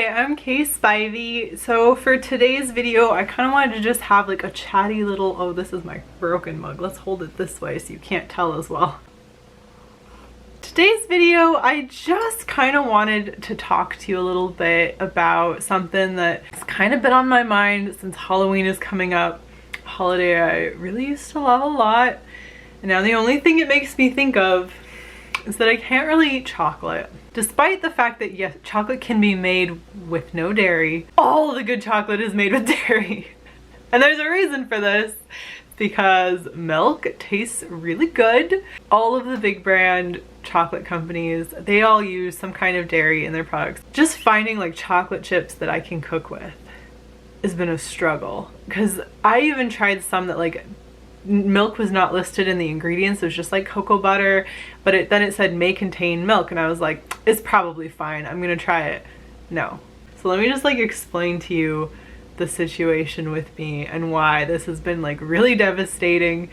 I'm Kay Spivey. So for today's video, I kind of wanted to just have like a chatty little, oh, this is my broken mug. Let's hold it this way so you can't tell as well. Today's video, I just kind of wanted to talk to you a little bit about something that's kind of been on my mind since Halloween is coming up. A holiday I really used to love a lot. And now the only thing it makes me think of is that I can't really eat chocolate. Despite the fact that yes, chocolate can be made with no dairy, all the good chocolate is made with dairy. And there's a reason for this, because milk tastes really good. All of the big brand chocolate companies, they all use some kind of dairy in their products. Just finding like chocolate chips that I can cook with has been a struggle, because I even tried some that like milk was not listed in the ingredients. It was just like cocoa butter, but then it said may contain milk, and I was like, it's probably fine, I'm gonna try it. No. So let me just like explain to you the situation with me and why this has been like really devastating,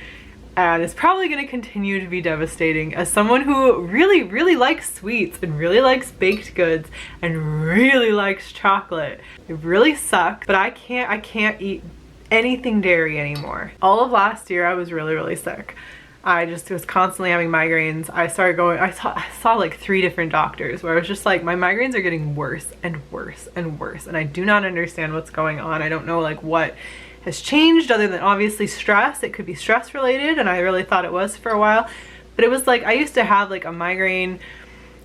and it's probably going to continue to be devastating as someone who really likes sweets and really likes baked goods and really likes chocolate. It really sucks, but I can't eat anything dairy anymore. All of last year I was really sick. I just was constantly having migraines. I saw like 3 different doctors where I was just like, my migraines are getting worse and worse and worse, and I do not understand what's going on. I don't know like what has changed other than obviously stress. It could be stress related, and I really thought it was for a while, but it was like I used to have like a migraine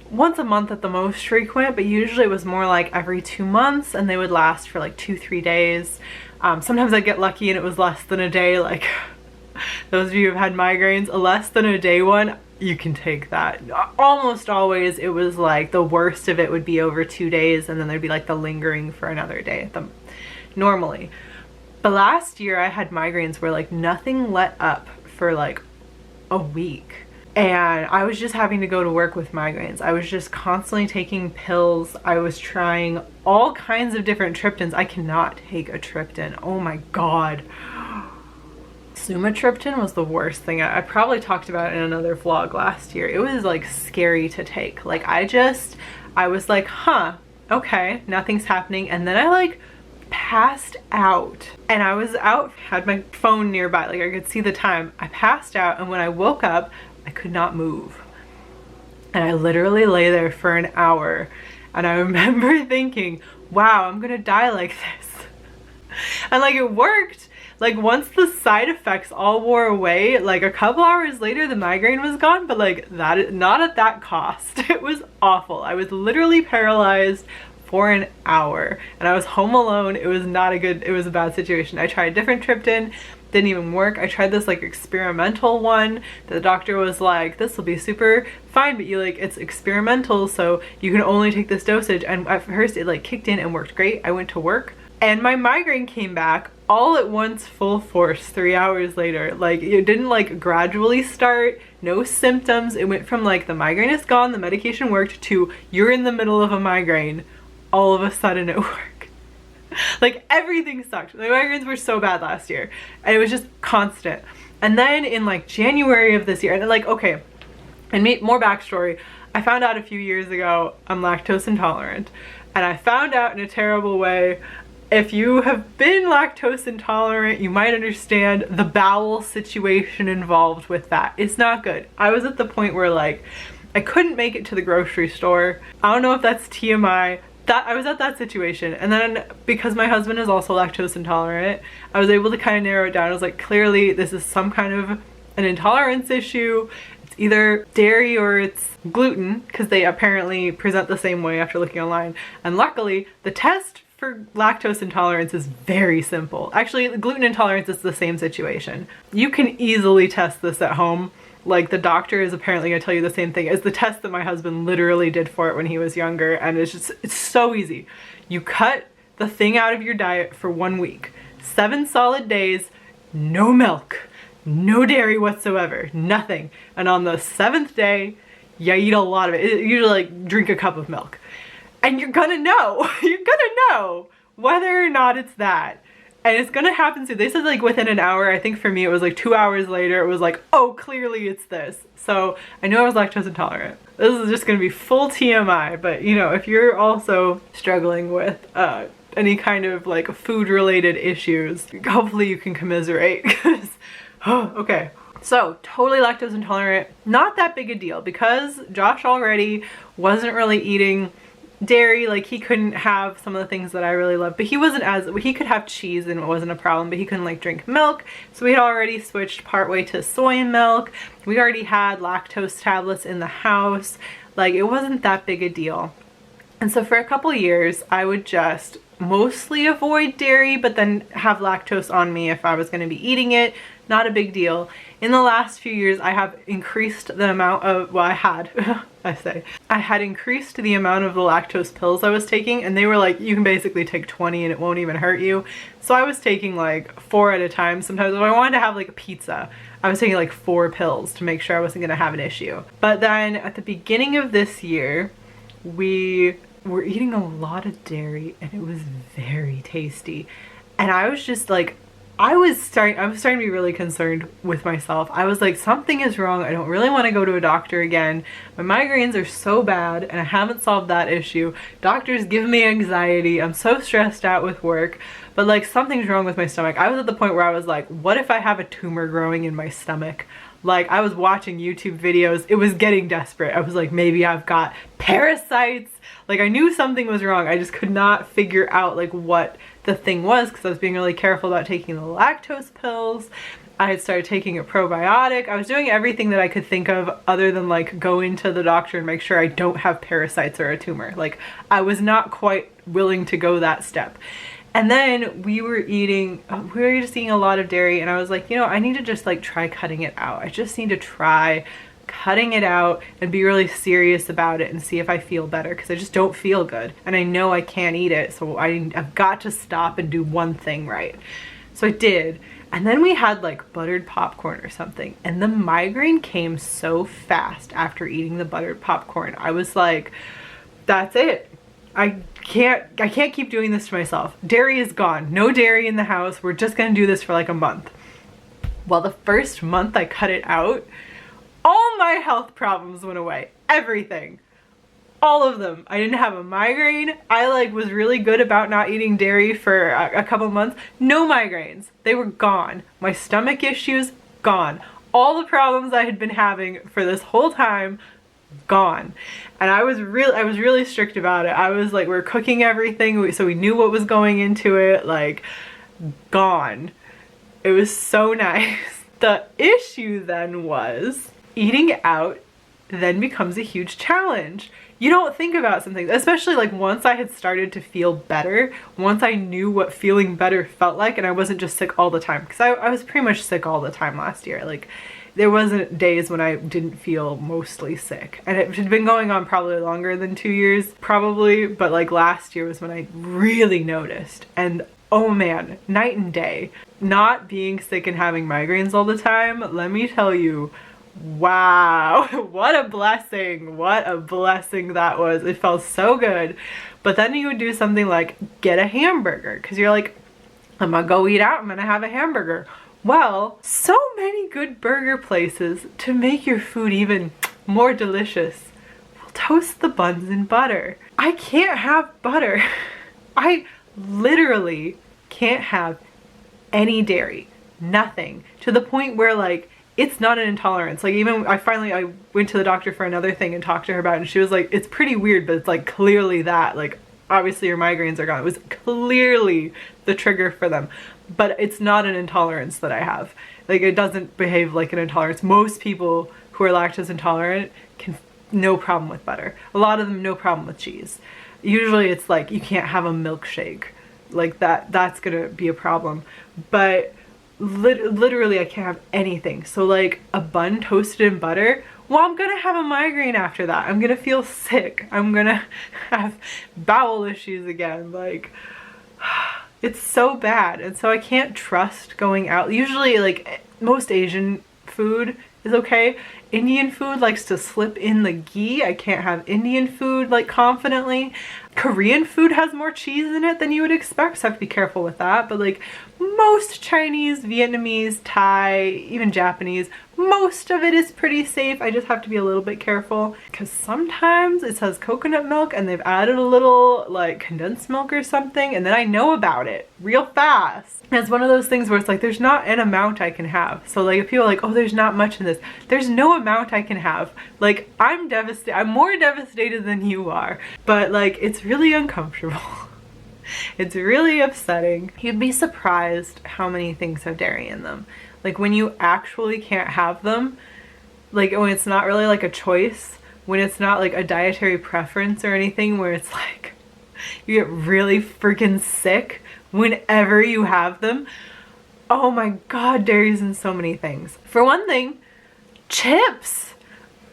once a month at the most frequent, but usually it was more like every 2 months, and they would last for like 2-3 days. Sometimes I'd get lucky and it was less than a day. Like those of you who've had migraines, a less than a day one, you can take that. Almost always it was like the worst of it would be over 2 days, and then there'd be like the lingering for another day normally. But last year I had migraines where like nothing let up for like a week. And I was just having to go to work with migraines. I was just constantly taking pills. I was trying all kinds of different triptans. I cannot take a triptan. Oh my God. Sumatriptan was the worst thing. I probably talked about it in another vlog last year. It was like scary to take. Like I was like, huh, okay, nothing's happening. And then I like passed out, and I was out, had my phone nearby, like I could see the time. I passed out, and when I woke up, I could not move. And I literally lay there for an hour, and I remember thinking, wow, I'm gonna die like this. And like it worked. Like once the side effects all wore away, like a couple hours later the migraine was gone, but like that, not at that cost. It was awful. I was literally paralyzed for an hour, and I was home alone. It was not a good, it was a bad situation. I tried a different triptan, didn't even work. I tried this like experimental one. The doctor was like, this will be super fine, but you like, it's experimental, so you can only take this dosage. And at first it like kicked in and worked great. I went to work and my migraine came back all at once, full force, 3 hours later. Like it didn't like gradually start, no symptoms. It went from like the migraine is gone, the medication worked, to you're in the middle of a migraine. All of a sudden it worked. Like everything sucked. The migraines were so bad last year, and it was just constant. And then in like January of this year, and like, okay, and more backstory, I found out a few years ago I'm lactose intolerant, and I found out in a terrible way. If you have been lactose intolerant, you might understand the bowel situation involved with that. It's not good. I was at the point where like I couldn't make it to the grocery store. I don't know if that's TMI. That I was at that situation, and then because my husband is also lactose intolerant, I was able to kind of narrow it down. I was like, clearly this is some kind of an intolerance issue. It's either dairy or it's gluten, because they apparently present the same way after looking online. And luckily the test for lactose intolerance is very simple. Actually, gluten intolerance is the same situation. You can easily test this at home. Like the doctor is apparently gonna tell you the same thing as the test that my husband literally did for it when he was younger, and it's so easy. You cut the thing out of your diet for 1 week, 7 solid days, no milk, no dairy whatsoever, nothing. And on the 7th day, you eat a lot of it. You usually like drink a cup of milk, and you're gonna know, you're gonna know whether or not it's that. And it's gonna happen soon. They said like within an hour. I think for me it was like 2 hours later. It was like, oh, clearly it's this. So I knew I was lactose intolerant. This is just gonna be full TMI, but you know, if you're also struggling with any kind of like food related issues, hopefully you can commiserate, because, oh, okay. So totally lactose intolerant, not that big a deal because Josh already wasn't really eating dairy. Like he couldn't have some of the things that I really love, but he wasn't he could have cheese and it wasn't a problem, but he couldn't like drink milk. So we had already switched partway to soy milk. We already had lactose tablets in the house. Like it wasn't that big a deal. And so for a couple years, I would just mostly avoid dairy, but then have lactose on me if I was going to be eating it. Not a big deal. In the last few years, I have increased the amount of, well, I had increased the amount of the lactose pills I was taking, and they were like, you can basically take 20 and it won't even hurt you. So I was taking like 4 at a time. Sometimes if I wanted to have like a pizza, I was taking like 4 pills to make sure I wasn't going to have an issue. But then at the beginning of this year, we were eating a lot of dairy and it was very tasty. And I was just like, I was starting to be really concerned with myself. I was like, something is wrong. I don't really want to go to a doctor again. My migraines are so bad and I haven't solved that issue. Doctors give me anxiety. I'm so stressed out with work, but like something's wrong with my stomach. I was at the point where I was like, what if I have a tumor growing in my stomach? Like I was watching YouTube videos. It was getting desperate. I was like, maybe I've got parasites. Like I knew something was wrong. I just could not figure out like what the thing was, because I was being really careful about taking the lactose pills. I had started taking a probiotic. I was doing everything that I could think of other than like go into the doctor and make sure I don't have parasites or a tumor. Like I was not quite willing to go that step. And then we were just eating a lot of dairy, and I was like, you know, I need to just like try cutting it out. I just need to try cutting it out and be really serious about it and see if I feel better, because I just don't feel good and I know I can't eat it, so I've got to stop and do one thing right. So I did, and then we had like buttered popcorn or something, and the migraine came so fast after eating the buttered popcorn. I was like, that's it. I can't keep doing this to myself. Dairy is gone. No dairy in the house. We're just gonna do this for like a month. Well, the first month I cut it out, all my health problems went away. Everything. All of them. I didn't have a migraine. I like was really good about not eating dairy for a couple months. No migraines. They were gone. My stomach issues, gone. All the problems I had been having for this whole time, gone. And I was really strict about it. I was like, we're cooking everything, so we knew what was going into it. Like, gone. It was so nice. The issue then was eating out then becomes a huge challenge. You don't think about some things, especially like once I had started to feel better, once I knew what feeling better felt like, and I wasn't just sick all the time, because I was pretty much sick all the time last year. Like there wasn't days when I didn't feel mostly sick, and it had been going on probably longer than 2 years probably, but like last year was when I really noticed. And oh man, night and day. Not being sick and having migraines all the time, let me tell you, wow, what a blessing. What a blessing that was. It felt so good. But then you would do something like get a hamburger, because you're like, I'm gonna go eat out, I'm gonna have a hamburger. Well, so many good burger places to make your food even more delicious will toast the buns in butter. I can't have butter. I literally can't have any dairy, nothing, to the point where like it's not an intolerance. Like even I went to the doctor for another thing and talked to her about it, and she was like, it's pretty weird, but it's like clearly that, like obviously your migraines are gone. It was clearly the trigger for them, but it's not an intolerance that I have. Like it doesn't behave like an intolerance. Most people who are lactose intolerant can no problem with butter. A lot of them no problem with cheese. Usually it's like you can't have a milkshake. Like that's gonna be a problem. But literally I can't have anything. So like a bun toasted in butter, well, I'm gonna have a migraine after that. I'm gonna feel sick. I'm gonna have bowel issues again. Like it's so bad. And so I can't trust going out. Usually like most Asian food is okay. Indian food likes to slip in the ghee. I can't have Indian food like confidently. Korean food has more cheese in it than you would expect, so I have to be careful with that. But like most Chinese, Vietnamese, Thai, even Japanese, most of it is pretty safe. I just have to be a little bit careful because sometimes it says coconut milk and they've added a little like condensed milk or something, and then I know about it real fast. And it's one of those things where it's like there's not an amount I can have. So like if people are like, oh, there's not much in this, there's no amount I can have. Like I'm devastated. I'm more devastated than you are, but like it's really uncomfortable. It's really upsetting. You'd be surprised how many things have dairy in them. Like when you actually can't have them, like when it's not really like a choice, when it's not like a dietary preference or anything, where it's like you get really freaking sick whenever you have them. Oh my God, dairy's in so many things. For one thing, chips.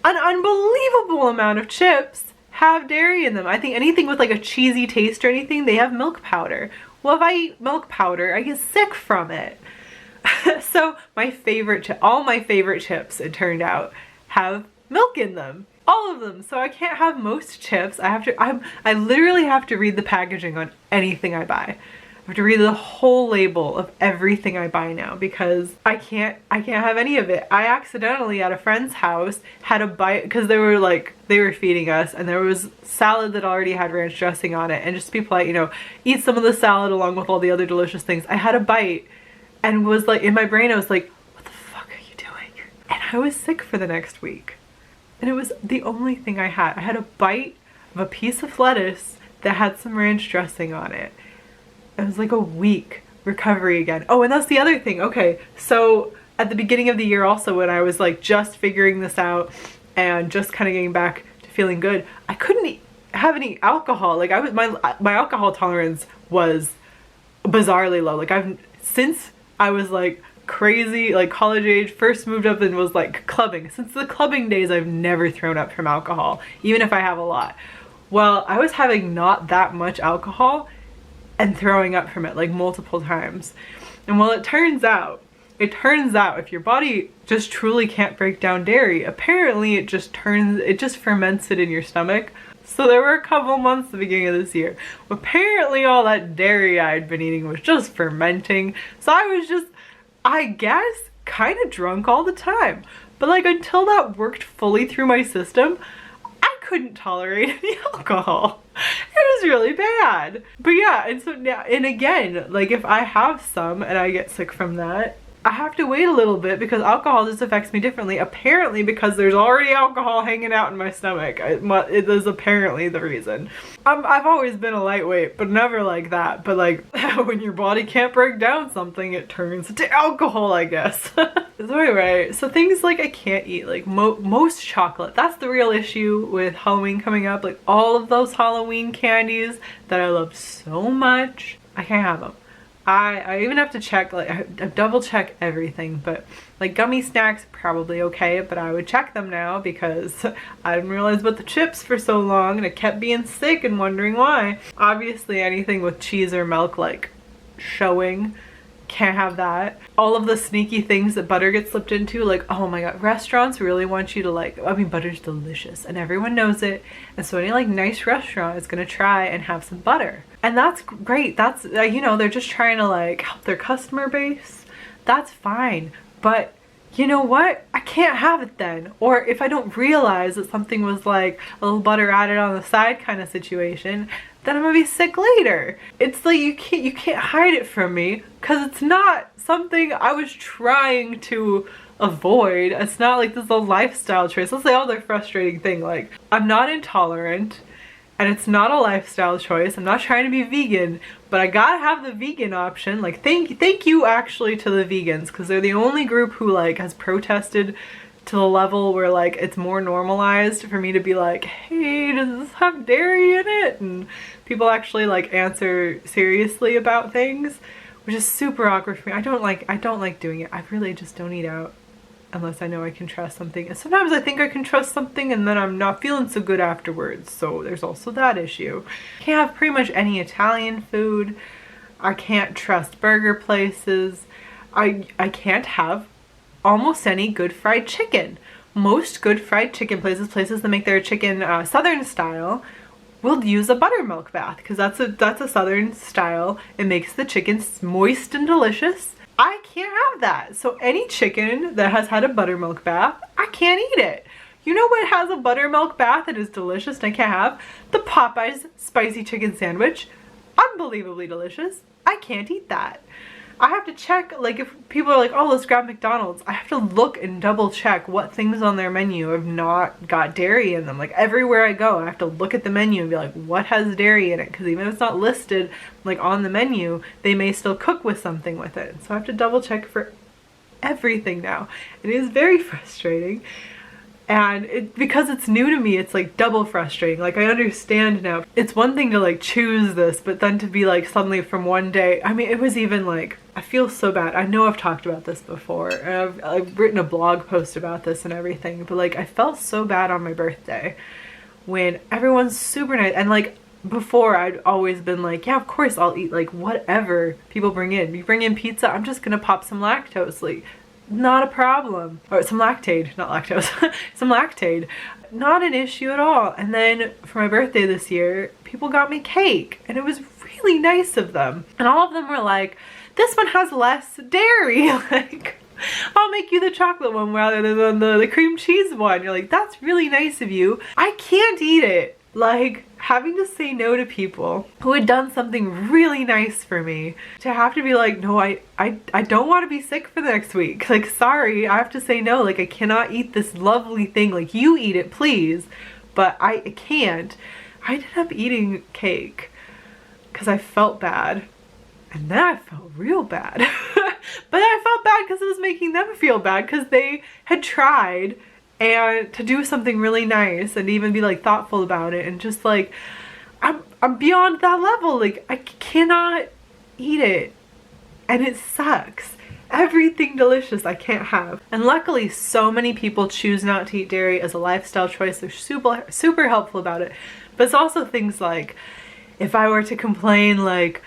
An unbelievable amount of chips have dairy in them. I think anything with like a cheesy taste or anything, they have milk powder. Well, if I eat milk powder, I get sick from it. So all my favorite chips, it turned out, have milk in them. All of them. So I can't have most chips. I literally have to read the packaging on anything I buy. I have to read the whole label of everything I buy now because I can't have any of it. I accidentally at a friend's house had a bite because they were feeding us, and there was salad that already had ranch dressing on it, and just people like, you know, eat some of the salad along with all the other delicious things. I had a bite and was like, in my brain I was like, what the fuck are you doing? And I was sick for the next week. And it was the only thing I had. I had a bite of a piece of lettuce that had some ranch dressing on it. It was like a week recovery again. Oh, and that's the other thing. Okay, so at the beginning of the year also, when I was like just figuring this out and just kind of getting back to feeling good, I couldn't have any alcohol. Like my alcohol tolerance was bizarrely low. Like since I was like crazy, like college age, first moved up and was like clubbing. Since the clubbing days, I've never thrown up from alcohol, even if I have a lot. Well, I was having not that much alcohol and throwing up from it like multiple times. And well, it turns out if your body just truly can't break down dairy, apparently it just ferments it in your stomach. So there were a couple months at the beginning of this year, apparently all that dairy I'd been eating was just fermenting. So I was just, I guess, kind of drunk all the time. But like until that worked fully through my system, I couldn't tolerate any alcohol. It was really bad. But yeah, and so now, and again, like if I have some and I get sick from that, I have to wait a little bit because alcohol just affects me differently. Apparently because there's already alcohol hanging out in my stomach. It is apparently the reason. I've always been a lightweight, but never like that. But like when your body can't break down something, it turns into alcohol, I guess. So anyway, so things like I can't eat, like most chocolate. That's the real issue with Halloween coming up. Like all of those Halloween candies that I love so much, I can't have them. I even have to check, like I double check everything, but like gummy snacks probably okay, but I would check them now because I didn't realize about the chips for so long and I kept being sick and wondering why. Obviously anything with cheese or milk like showing, can't have that. All of the sneaky things that butter gets slipped into, like oh my god, restaurants really want you to like, I mean butter's delicious and everyone knows it, and so any like nice restaurant is gonna try and have some butter. And that's great. That's, you know, they're just trying to like help their customer base. That's fine. But you know what? I can't have it then. Or if I don't realize that something was like a little butter added on the side kind of situation, then I'm gonna be sick later. It's like you can't hide it from me because it's not something I was trying to avoid. It's not like this is a lifestyle choice. That's the other frustrating thing. Like I'm not intolerant. And it's not a lifestyle choice. I'm not trying to be vegan, but I gotta have the vegan option. Like thank you actually to the vegans, because they're the only group who like has protested to the level where like it's more normalized for me to be like, hey, does this have dairy in it? And people actually like answer seriously about things, which is super awkward for me. I don't like doing it. I really just don't eat out unless I know I can trust something. And sometimes I think I can trust something and then I'm not feeling so good afterwards. So there's also that issue. I can't have pretty much any Italian food. I can't trust burger places. I can't have almost any good fried chicken. most good fried chicken places that make their chicken southern style, will use a buttermilk bath because that's a southern style. It makes the chicken moist and delicious. I can't have that. So any chicken that has had a buttermilk bath, I can't eat it. You know what has a buttermilk bath that is delicious and I can't have? The Popeyes spicy chicken sandwich. Unbelievably delicious. I can't eat that. I have to check, like, if people are like, oh, let's grab McDonald's, I have to look and double check what things on their menu have not got dairy in them. Like, everywhere I go, I have to look at the menu and be like, what has dairy in it? Because even if it's not listed, like, on the menu, they may still cook with something with it. So I have to double check for everything now. It is very frustrating. And because it's new to me, it's like double frustrating. Like, I understand now. It's one thing to like choose this, but then to be like suddenly from one day, I mean, it was even like, I feel so bad. I know I've talked about this before, and I've written a blog post about this and everything, but like I felt so bad on my birthday when everyone's super nice. And like before, I'd always been like, yeah, of course I'll eat like whatever people bring in. You bring in pizza, I'm just gonna pop some lactose. Like, not a problem. Or some Lactaid, not lactose. Some Lactaid. Not an issue at all. And then for my birthday this year, people got me cake, and it was really nice of them. And all of them were like, this one has less dairy. Like, I'll make you the chocolate one rather than the cream cheese one. You're like, that's really nice of you. I can't eat it. Like, having to say no to people who had done something really nice for me, to have to be like, no, I don't want to be sick for the next week. Like, sorry, I have to say no. Like, I cannot eat this lovely thing. Like, you eat it, please. But I can't. I ended up eating cake because I felt bad. And then I felt real bad. But I felt bad because it was making them feel bad because they had tried and to do something really nice and even be like thoughtful about it, and just like I'm beyond that level. Like, I cannot eat it, and it sucks. Everything delicious I can't have. And luckily so many people choose not to eat dairy as a lifestyle choice. They're super helpful about it. But it's also things like, if I were to complain like,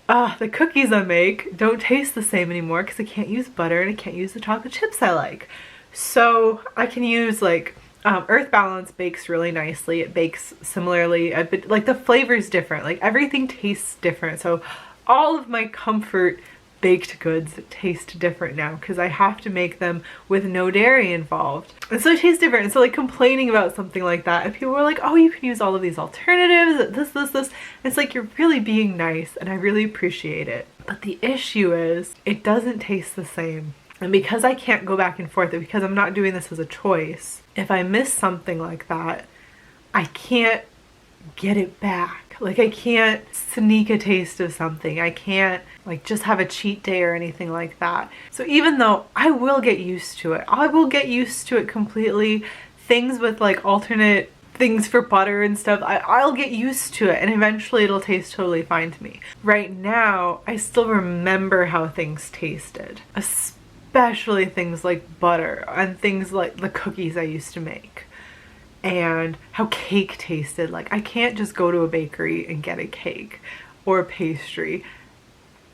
the cookies I make don't taste the same anymore because I can't use butter and I can't use the chocolate chips I like. So I can use like Earth Balance bakes really nicely. It bakes similarly, but like the flavor's different. Like, everything tastes different. So all of my comfort baked goods taste different now because I have to make them with no dairy involved. And so it tastes different. And so like complaining about something like that, and people were like, oh, you can use all of these alternatives, this. It's like, you're really being nice and I really appreciate it. But the issue is, it doesn't taste the same. And because I can't go back and forth, because I'm not doing this as a choice, if I miss something like that, I can't get it back. Like, I can't sneak a taste of something. I can't like just have a cheat day or anything like that. So even though I will get used to it, I will get used to it completely. Things with like alternate things for butter and stuff, I'll get used to it, and eventually it'll taste totally fine to me. Right now, I still remember how things tasted. Especially things like butter and things like the cookies I used to make, and how cake tasted. Like, I can't just go to a bakery and get a cake or a pastry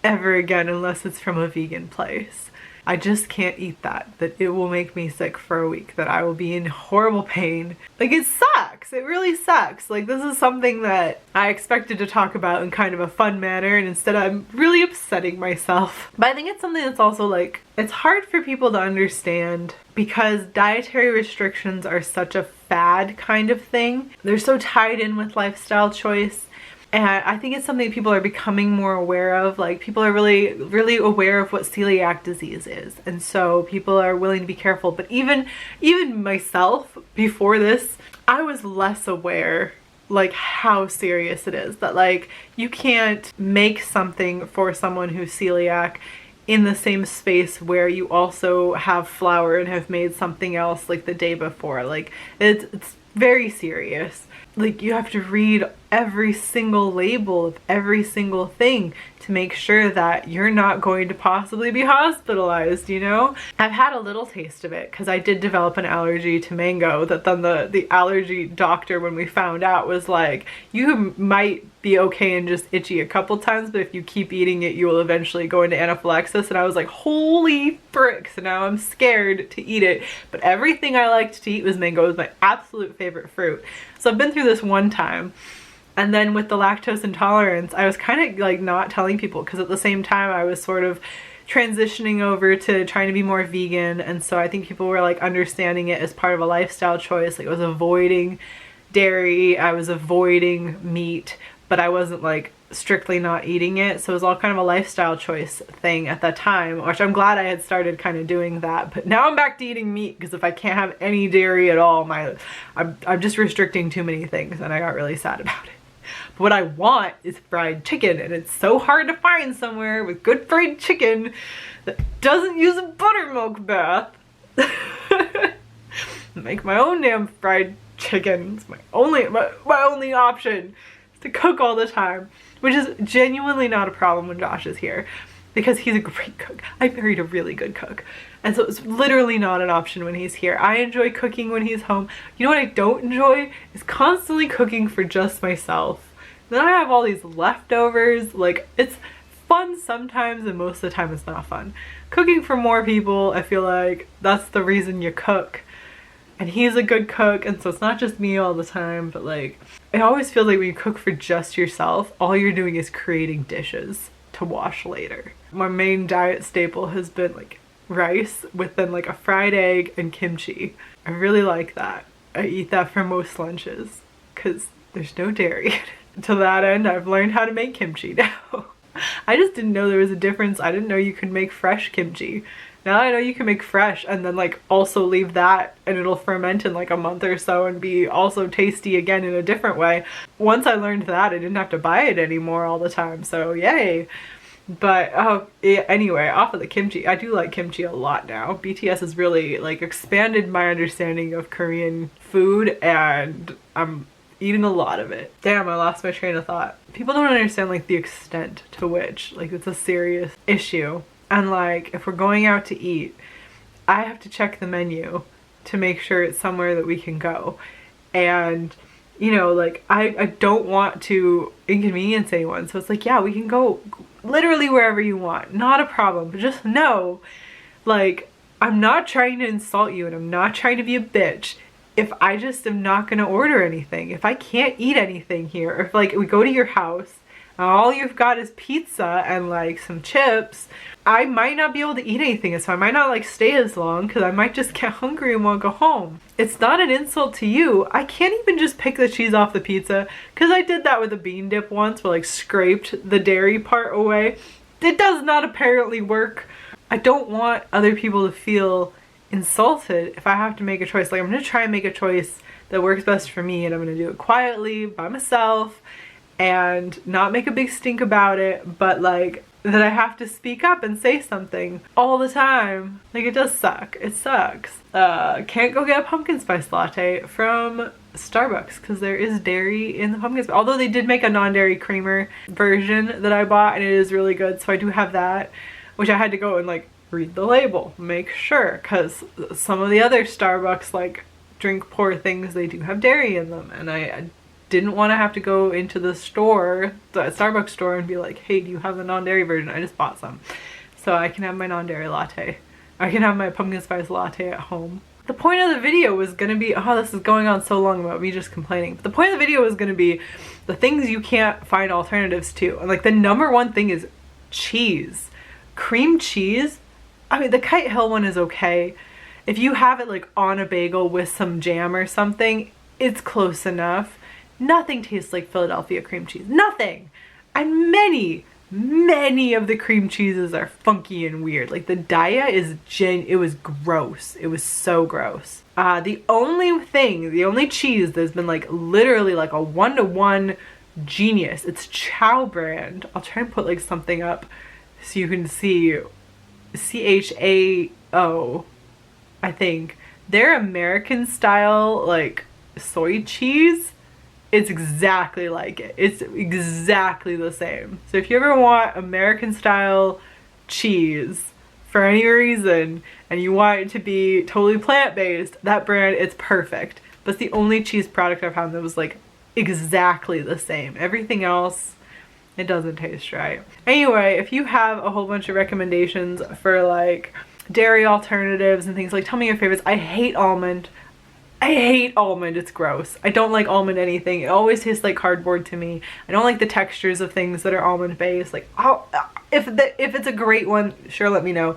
ever again unless it's from a vegan place. I just can't eat that it will make me sick for a week, that I will be in horrible pain. Like, it sucks. It really sucks. Like, this is something that I expected to talk about in kind of a fun manner, and instead I'm really upsetting myself. But I think it's something that's also like, it's hard for people to understand because dietary restrictions are such a fad kind of thing. They're so tied in with lifestyle choice. And I think it's something people are becoming more aware of. Like, people are really aware of what celiac disease is. And so people are willing to be careful. But even myself, before this, I was less aware like how serious it is. That like, you can't make something for someone who's celiac in the same space where you also have flour and have made something else like the day before. Like, it's very serious. like you have to read every single label of every single thing to make sure that you're not going to possibly be hospitalized, you know? I've had a little taste of it because I did develop an allergy to mango that then the allergy doctor, when we found out, was like, you might be okay and just itchy a couple times, but if you keep eating it, you will eventually go into anaphylaxis. And I was like, holy frick, so now I'm scared to eat it. But everything I liked to eat was mango. It was my absolute favorite fruit. So I've been through this one time. And then with the lactose intolerance, I was kind of like not telling people because at the same time I was sort of transitioning over to trying to be more vegan. And so I think people were like understanding it as part of a lifestyle choice. Like I was avoiding dairy, I was avoiding meat, but I wasn't like strictly not eating it. So it was all kind of a lifestyle choice thing at that time, which I'm glad I had started kind of doing that. But now I'm back to eating meat because if I can't have any dairy at all, I'm just restricting too many things, and I got really sad about it. But what I want is fried chicken, and it's so hard to find somewhere with good fried chicken that doesn't use a buttermilk bath. Make my own damn fried chicken. It's my only option is to cook all the time, which is genuinely not a problem when Josh is here because he's a great cook. I married a really good cook. And so it's literally not an option when he's here. I enjoy cooking when he's home. You know what I don't enjoy is constantly cooking for just myself. Then I have all these leftovers. Like, it's fun sometimes and most of the time it's not fun. Cooking for more people, I feel like that's the reason you cook. And he's a good cook, and so it's not just me all the time, but like, it always feels like when you cook for just yourself, all you're doing is creating dishes to wash later. My main diet staple has been like rice with then like a fried egg and kimchi. I really like that. I eat that for most lunches because there's no dairy. To that end, I've learned how to make kimchi now. I just didn't know there was a difference. I didn't know you could make fresh kimchi. Now I know you can make fresh and then like also leave that and it'll ferment in like a month or so and be also tasty again in a different way. Once I learned that, I didn't have to buy it anymore all the time, so yay. But anyway, off of the kimchi, I do like kimchi a lot now. BTS has really like expanded my understanding of Korean food, and I'm eating a lot of it. Damn, I lost my train of thought. People don't understand like the extent to which like it's a serious issue. And like if we're going out to eat, I have to check the menu to make sure it's somewhere that we can go. And you know, like I don't want to inconvenience anyone. So it's like, yeah, we can go literally wherever you want. Not a problem. But just know, like, I'm not trying to insult you and I'm not trying to be a bitch. If I just am not going to order anything, if I can't eat anything here, or if like we go to your house and all you've got is pizza and like some chips, I might not be able to eat anything, so I might not like stay as long because I might just get hungry and want to go home. It's not an insult to you. I can't even just pick the cheese off the pizza because I did that with a bean dip once where like scraped the dairy part away. It does not apparently work. I don't want other people to feel insulted if I have to make a choice. Like, I'm going to try and make a choice that works best for me, and I'm going to do it quietly by myself and not make a big stink about it, but like that I have to speak up and say something all the time. Like, it does suck. It sucks. Can't go get a pumpkin spice latte from Starbucks because there is dairy in the pumpkin spice. Although they did make a non-dairy creamer version that I bought and it is really good, so I do have that, which I had to go and like read the label, make sure, because some of the other Starbucks like drink pour things, they do have dairy in them, and I didn't want to have to go into the store, the Starbucks store, and be like, hey, do you have the non-dairy version? I just bought some. So I can have my non-dairy latte. I can have my pumpkin spice latte at home. The point of the video was going to be, oh, this is going on so long about me just complaining. But the point of the video was going to be the things you can't find alternatives to. And like the number one thing is cheese. Cream cheese. I mean, the Kite Hill one is okay. If you have it like on a bagel with some jam or something, it's close enough. Nothing tastes like Philadelphia cream cheese. Nothing. And many of the cream cheeses are funky and weird. Like the Daya it was gross. It was so gross. The only cheese that's been like literally like a 1-to-1 genius, it's Chow brand. I'll try and put like something up so you can see. CHAO, I think. Their American style like soy cheese it's exactly like it. It's exactly the same. So if you ever want American style cheese for any reason and you want it to be totally plant-based, that brand, it's perfect. But it's the only cheese product I found that was like exactly the same. Everything else, it doesn't taste right. Anyway, if you have a whole bunch of recommendations for like dairy alternatives and things, like tell me your favorites. I hate almond. I hate almond, it's gross. I don't like almond anything. It always tastes like cardboard to me. I don't like the textures of things that are almond based. Like, if it's a great one, sure, let me know.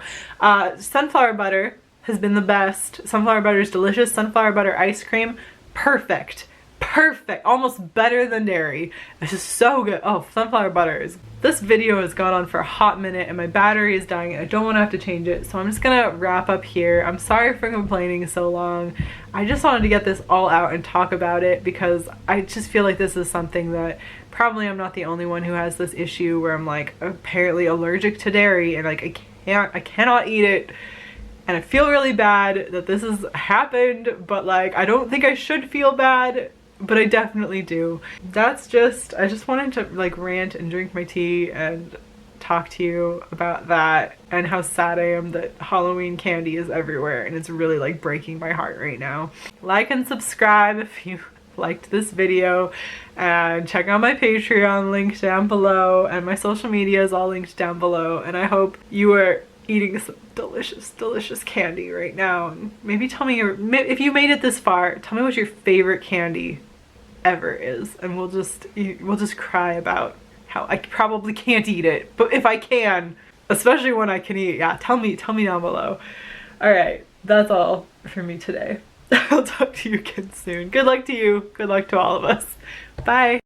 Sunflower butter has been the best. Sunflower butter is delicious. Sunflower butter ice cream, perfect. Perfect, almost better than dairy. It's just so good. Oh, sunflower butter is. This video has gone on for a hot minute and my battery is dying and I don't want to have to change it, so I'm just gonna wrap up here. I'm sorry for complaining so long. I just wanted to get this all out and talk about it because I just feel like this is something that probably I'm not the only one who has this issue where I'm like apparently allergic to dairy and like I cannot eat it. And I feel really bad that this has happened, but like I don't think I should feel bad, but I definitely do. That's just, I just wanted to like rant and drink my tea and talk to you about that and how sad I am that Halloween candy is everywhere and it's really like breaking my heart right now. Like and subscribe if you liked this video, and check out my Patreon linked down below, and my social media is all linked down below, and I hope you are eating some delicious candy right now. And maybe tell me if you made it this far, tell me what your favorite candy ever is, and we'll just cry about how I probably can't eat it, but if I can, especially when I can eat, yeah, tell me down below. All right, that's all for me today. I'll talk to you again soon. Good luck to you. Good luck to all of us. Bye.